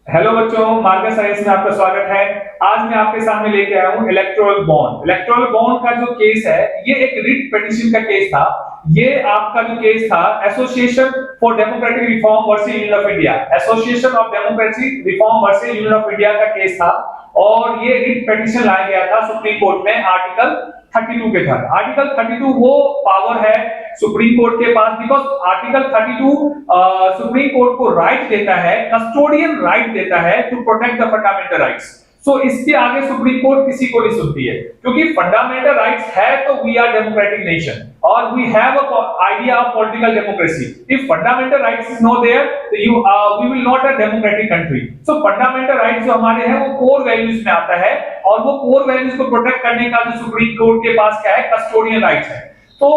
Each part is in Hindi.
हेलो बच्चों, मार्गस आईएएस में आपका स्वागत है। आज मैं आपके सामने लेके आया हूँ इलेक्टोरल बॉन्ड। इलेक्टोरल बॉन्ड का जो केस है, ये एक रिट पिटीशन का केस था। ये आपका जो केस था, association for democratic reform versus union of India, association of democratic reform versus union of India का केस था। और ये रिट पिटीशन लाया गया था सुप्रीम कोर्ट में आर्टिकल 32 के तहत। आर्टिकल 32 वो पावर है सुप्रीम कोर्ट के पास, बिकॉज आर्टिकल 32 सुप्रीम कोर्ट को राइट देता है, कस्टोडियन राइट देता है to protect the fundamental rights. So इसके आगे सुप्रीम कोर्ट किसी को नहीं सुनती है, क्योंकि फंडामेंटल राइट्स है तो वी आर डेमोक्रेटिक नेशन और we have a idea of political democracy. If fundamental rights is not there तो we will not a democratic country. So fundamental rights जो हमारे हैं वो कोर वैल्यूज में आता है, और वो कोर वैल्यूज को प्रोटेक्ट करने का जो सुप्रीम कोर्ट के पास क्या है, कस्टोडियन राइट्स है। तो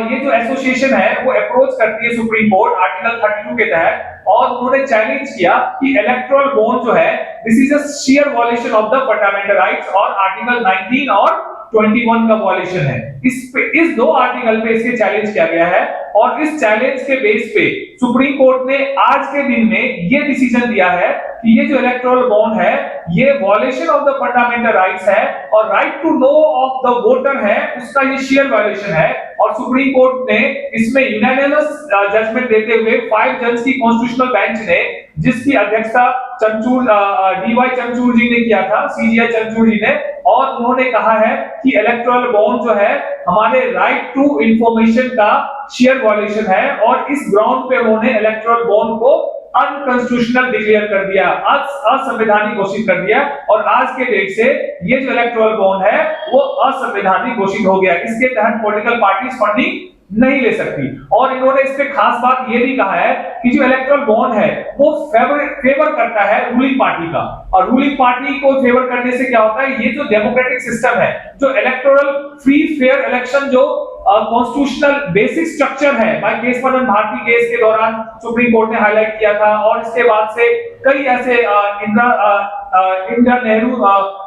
ये जो एसोसिएशन है वो अप्रोच करती है सुप्रीम कोर्ट आर्टिकल 32 के तहत, और उन्होंने चैलेंज किया कि इलेक्टोरल बॉन्ड जो है this is a shear violation of the fundamental rights, और आर्टिकल 19 और 21 का वायलेशन है। इस दो आर्टिकल पे इसके चैलेंज किया गया है, और इस चैलेंज के बेस पे सुप्रीम कोर्ट ने आज के दिन में ये डिसीजन दिया है कि ये जो इलेक्टोरल बॉन्ड है ये violation of the fundamental rights है, और right to know of the voter है उसका ये शियर वायलेशन है। और सुप्रीम कोर्ट ने इसमें यूनानिमस जजमेंट देते हुए 5 जज की कॉन्स्टिट्यूशनल बेंच ने, जिसकी अध्यक्षता डीवाई चंद्रचूड़ जी ने किया था, सीजीआई चंद्रचूड़ जी ने, और उन्होंने कहा है कि इलेक्टोरल बॉन्ड जो है हमारे राइट टू इंफॉर्मेशन का शियर वायलेशन है, और इस ग्राउंड पे उन्होंने इलेक्टोरल बॉन्ड को अनकॉन्स्टिट्यूशनल डिक्लेयर कर दिया, असंवैधानिक घोषित कर दिया, और आज के डेट से ये जो इलेक्टोरल बॉन्ड है वो असंवैधानिक घोषित हो गया। इसके तहत पॉलिटिकल पार्टीज फंडिंग नहीं ले सकती। और इन्होंने इस पे खास बात ये भी कहा है कि जो इलेक्टोरल बॉन्ड है वो फेवर करता है रूलिंग पार्टी का, और रूलिंग पार्टी को फेवर करने से क्या होता है, ये जो डेमोक्रेटिक सिस्टम है, जो इलेक्टोरल फ्री फेयर इलेक्शन जो कॉन्स्टिट्यूशनल बेसिक स्ट्रक्चर है, भाई केस पर भारती केस के दौरान सुप्रीम कोर्ट ने हाईलाइट किया था, और इसके बाद से कई ऐसे इंदिरा नेहरू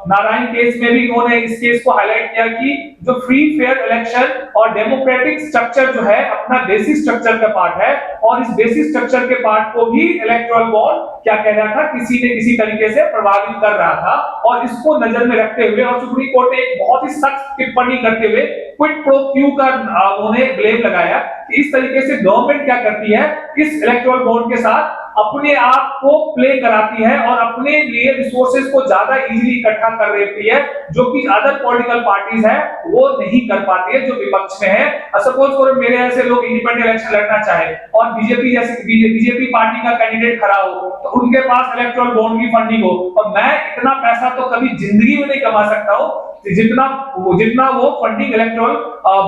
नारायण केस में भी इन्होंने इस केस को हाईलाइट किया कि जो फ्री फेयर इलेक्शन और डेमोक्रेटिक स्ट्रक्चर जो है अपना बेसिक स्ट्रक्चर का पार्ट है, और इस बेसिक स्ट्रक्चर के पार्ट को भी इलेक्टोरल बॉन्ड क्या कह रहा था, किसी ने किसी तरीके से प्रभावित कर रहा था। और इसको नजर में रखते हुए और सुप्रीम कोर्ट ने एक बहुत ही सख्त टिप्पणी करते हुए क्विड प्रो क्यू का उन्होंने ब्लेम लगाया कि इस तरीके से गवर्नमेंट क्या करती है, इस इलेक्टोरल बॉन्ड के साथ अपने आप को प्ले कराती है और अपने लिए रिसोर्सेज को ज्यादा इजीली इकट्ठा कर लेती है, जो कि अदर पॉलिटिकल पार्टीज है वो नहीं कर पाती है जो विपक्ष में है। सपोज करो मेरे ऐसे लोग इंडिपेंडेंट इलेक्शन लड़ना चाहे और बीजेपी पार्टी का कैंडिडेट खड़ा हो, तो उनके पास इलेक्टोरल बॉन्ड की फंडिंग हो, और मैं इतना पैसा तो कभी जिंदगी में नहीं कमा सकता हूं जितना वो फंडिंग इलेक्टोरल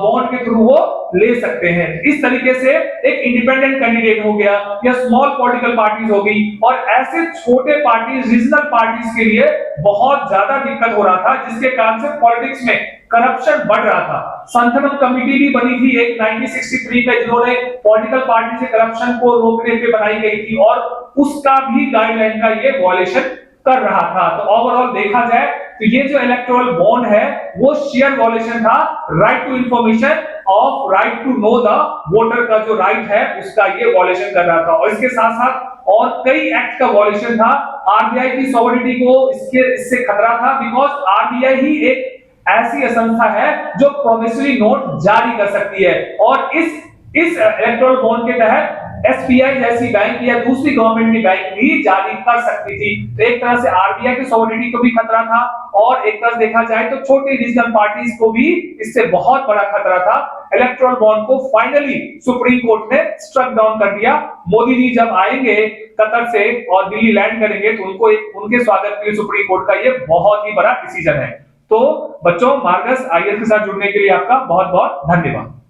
बॉन्ड के थ्रू वो ले सकते हैं। इस तरीके से एक इंडिपेंडेंट कैंडिडेट हो गया या स्मॉल पॉलिटिकल पार्टीज हो गई, और ऐसे छोटे पार्टीज, रीजनल पार्टीज के लिए बहुत ज्यादा दिक्कत हो रहा था, जिसके कारण से पॉलिटिक्स में करप्शन बढ़ रहा था। संथनम कमेटी भी बनी थी एक 1963 में, जिन्होंने पॉलिटिकल पार्टी से करप्शन को रोकने पे बनाई गई थी, और उसका भी गाइडलाइन का ये वॉयलेशन कर रहा था। तो ओवरऑल देखा जाए तो ये जो इलेक्टोरल बॉन्ड है वो शेयर वॉयलेशन था right to information of right to know the voter का जो राइट है उसका ये वॉयलेशन कर रहा था, और इसके साथ साथ और कई एक्ट का वॉयलेशन था। आरबीआई की सॉवरेनिटी को इससे खतरा था, बिकॉज आरबीआई ही एक ऐसी संस्था है जो प्रोमिसरी नोट जारी कर सकती है, और इस इलेक्टोरल बॉन्ड के तहत एसबीआई जैसी बैंक या दूसरी गवर्नमेंट की बैंक भी जारी कर सकती थी। तो एक तरह से आरबीआई की सॉवरेनिटी को भी खतरा था, और एक तरह से देखा जाए तो छोटी रीजनल पार्टीज को भी इससे बहुत बड़ा खतरा था। इलेक्टोरल बॉन्ड को फाइनली सुप्रीम कोर्ट ने स्ट्रक डाउन कर दिया। मोदी जी जब आएंगे कतर से और दिल्ली लैंड करेंगे तो उनके स्वागत के लिए सुप्रीम कोर्ट का ये बहुत ही बड़ा डिसीजन है। तो बच्चों, मार्गस आईएएस के साथ जुड़ने के लिए आपका बहुत बहुत धन्यवाद।